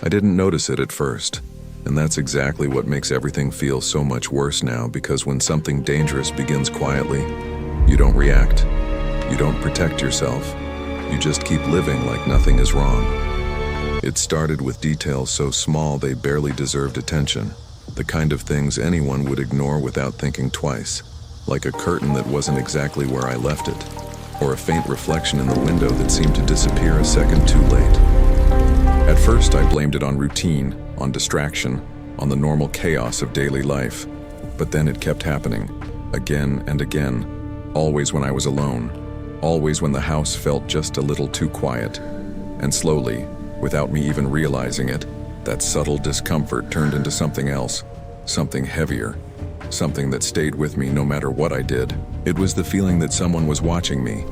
I didn't notice it at first, and that's exactly what makes everything feel so much worse now, because when something dangerous begins quietly, you don't react, you don't protect yourself, you just keep living like nothing is wrong. It started with details so small they barely deserved attention, the kind of things anyone would ignore without thinking twice, like a curtain that wasn't exactly where I left it, or a faint reflection in the window that seemed to disappear a second too late. At first, I blamed it on routine, on distraction, on the normal chaos of daily life. But then it kept happening, again and again, always when I was alone, always when the house felt just a little too quiet. And slowly, without me even realizing it, that subtle discomfort turned into something else, something heavier, something that stayed with me no matter what I did. It was the feeling that someone was watching me,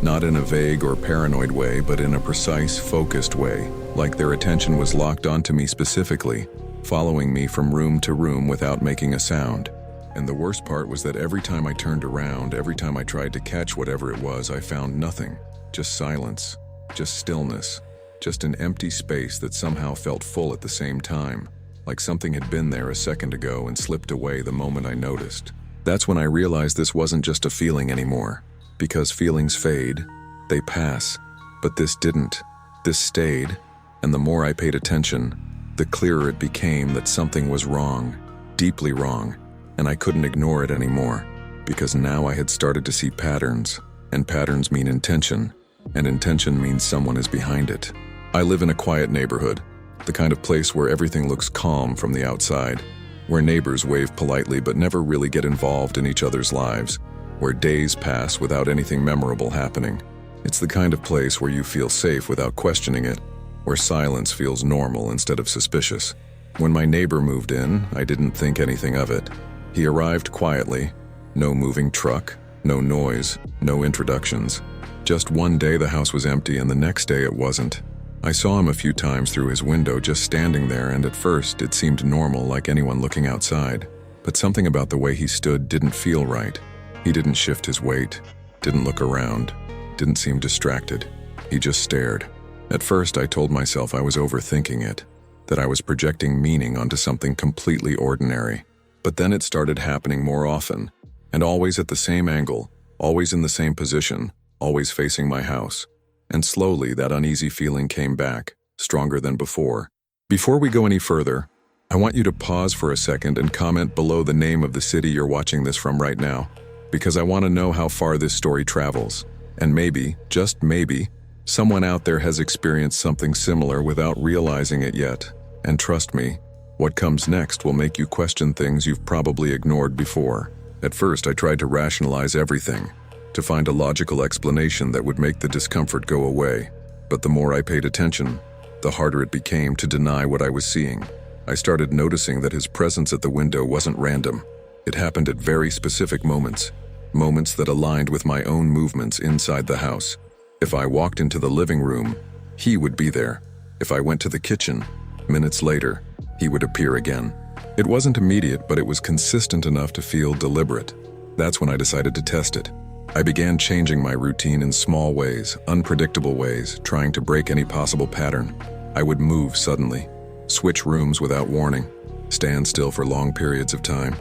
not in a vague or paranoid way, but in a precise, focused way, like their attention was locked onto me specifically, following me from room to room without making a sound. And the worst part was that every time I turned around, every time I tried to catch whatever it was, I found nothing. Just silence, just stillness, just an empty space that somehow felt full at the same time, like something had been there a second ago and slipped away the moment I noticed. That's when I realized this wasn't just a feeling anymore, because feelings fade, they pass, but this didn't. This stayed, and the more I paid attention, the clearer it became that something was wrong, deeply wrong, and I couldn't ignore it anymore, because now I had started to see patterns, and patterns mean intention, and intention means someone is behind it. I live in a quiet neighborhood, the kind of place where everything looks calm from the outside, where neighbors wave politely but never really get involved in each other's lives, where days pass without anything memorable happening. It's the kind of place where you feel safe without questioning it, where silence feels normal instead of suspicious. When my neighbor moved in, I didn't think anything of it. He arrived quietly, no moving truck, no noise, no introductions. Just one day the house was empty and the next day it wasn't. I saw him a few times through his window just standing there, and at first it seemed normal, like anyone looking outside. But something about the way he stood didn't feel right. He didn't shift his weight, didn't look around, didn't seem distracted. He just stared. At first I told myself I was overthinking it, that I was projecting meaning onto something completely ordinary. But then it started happening more often, and always at the same angle, always in the same position, always facing my house. And slowly that uneasy feeling came back, stronger than before. Before we go any further, I want you to pause for a second and comment below the name of the city you're watching this from right now, because I want to know how far this story travels. And maybe, just maybe, someone out there has experienced something similar without realizing it yet. And trust me, what comes next will make you question things you've probably ignored before. At first, I tried to rationalize everything, to find a logical explanation that would make the discomfort go away. But the more I paid attention, the harder it became to deny what I was seeing. I started noticing that his presence at the window wasn't random. It happened at very specific moments, moments that aligned with my own movements inside the house. If I walked into the living room, he would be there. If I went to the kitchen, minutes later, he would appear again. It wasn't immediate, but it was consistent enough to feel deliberate. That's when I decided to test it. I began changing my routine in small ways, unpredictable ways, trying to break any possible pattern. I would move suddenly, switch rooms without warning, stand still for long periods of time.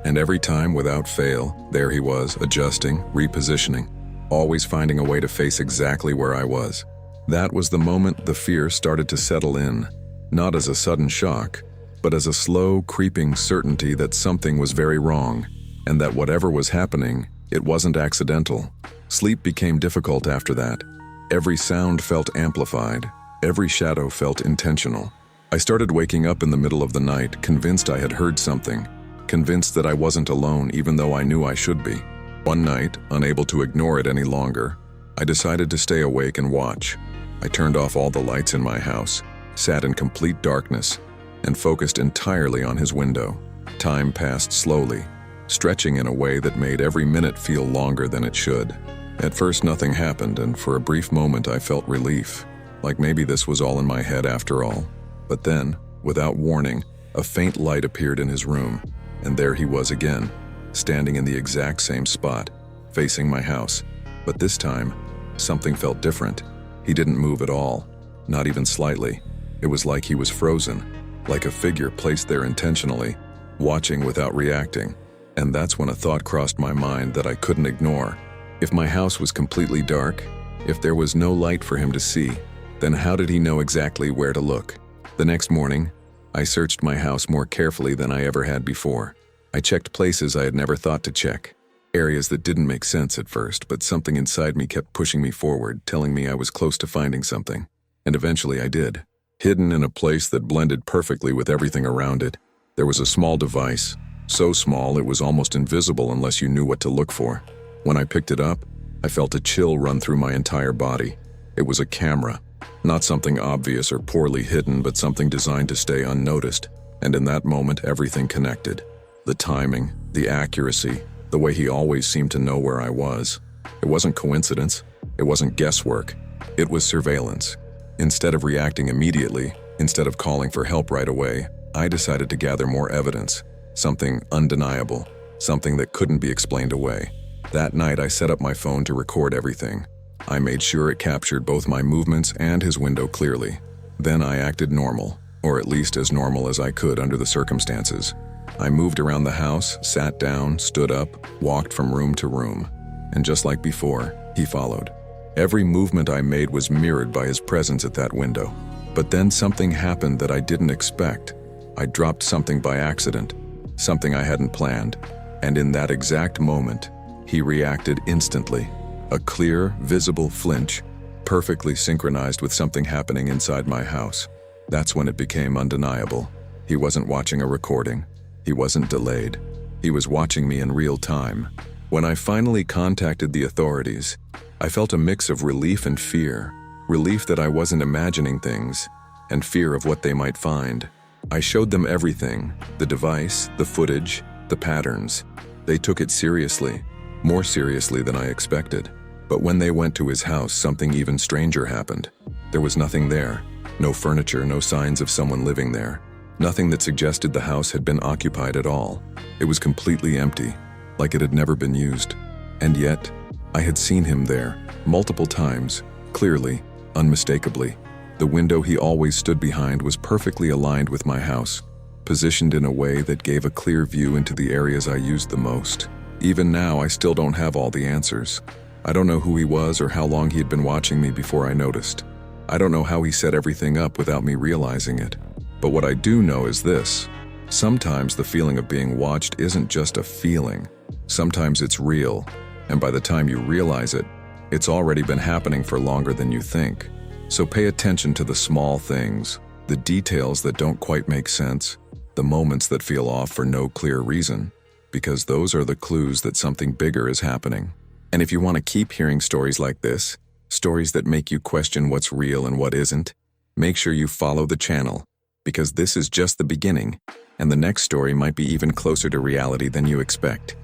And every time, without fail, there he was, adjusting, repositioning, always finding a way to face exactly where I was. That was the moment the fear started to settle in, not as a sudden shock, but as a slow, creeping certainty that something was very wrong, and that whatever was happening, it wasn't accidental. Sleep became difficult after that. Every sound felt amplified. Every shadow felt intentional. I started waking up in the middle of the night, convinced I had heard something, convinced that I wasn't alone even though I knew I should be. One night, unable to ignore it any longer, I decided to stay awake and watch. I turned off all the lights in my house, sat in complete darkness, and focused entirely on his window. Time passed slowly, stretching in a way that made every minute feel longer than it should. At first nothing happened, and for a brief moment I felt relief, like maybe this was all in my head after all. But then, without warning, a faint light appeared in his room, and there he was again, standing in the exact same spot, facing my house. But this time, something felt different. He didn't move at all, not even slightly. It was like he was frozen, like a figure placed there intentionally, watching without reacting. And that's when a thought crossed my mind that I couldn't ignore. If my house was completely dark, if there was no light for him to see, then how did he know exactly where to look? The next morning, I searched my house more carefully than I ever had before. I checked places I had never thought to check, areas that didn't make sense at first, but something inside me kept pushing me forward, telling me I was close to finding something. And eventually I did. Hidden in a place that blended perfectly with everything around it, there was a small device, so small it was almost invisible unless you knew what to look for. When I picked it up, I felt a chill run through my entire body. It was a camera, not something obvious or poorly hidden, but something designed to stay unnoticed. And in that moment, everything connected. The timing, the accuracy, the way he always seemed to know where I was. It wasn't coincidence. It wasn't guesswork. It was surveillance. Instead of reacting immediately, instead of calling for help right away, I decided to gather more evidence. Something undeniable. Something that couldn't be explained away. That night, I set up my phone to record everything. I made sure it captured both my movements and his window clearly. Then I acted normal, or at least as normal as I could under the circumstances. I moved around the house, sat down, stood up, walked from room to room. And just like before, he followed. Every movement I made was mirrored by his presence at that window. But then something happened that I didn't expect. I dropped something by accident, something I hadn't planned. And in that exact moment, he reacted instantly. A clear, visible flinch, perfectly synchronized with something happening inside my house. That's when it became undeniable. He wasn't watching a recording. He wasn't delayed. He was watching me in real time. When I finally contacted the authorities, I felt a mix of relief and fear. Relief that I wasn't imagining things, and fear of what they might find. I showed them everything, the device, the footage, the patterns. They took it seriously, more seriously than I expected. But when they went to his house, something even stranger happened. There was nothing there. No furniture, no signs of someone living there. Nothing that suggested the house had been occupied at all. It was completely empty, like it had never been used. And yet, I had seen him there, multiple times, clearly, unmistakably. The window he always stood behind was perfectly aligned with my house, positioned in a way that gave a clear view into the areas I used the most. Even now, I still don't have all the answers. I don't know who he was or how long he had been watching me before I noticed. I don't know how he set everything up without me realizing it. But what I do know is this. Sometimes the feeling of being watched isn't just a feeling. Sometimes it's real. And by the time you realize it, it's already been happening for longer than you think. So pay attention to the small things, the details that don't quite make sense, the moments that feel off for no clear reason, because those are the clues that something bigger is happening. And if you want to keep hearing stories like this, stories that make you question what's real and what isn't, make sure you follow the channel, because this is just the beginning, and the next story might be even closer to reality than you expect.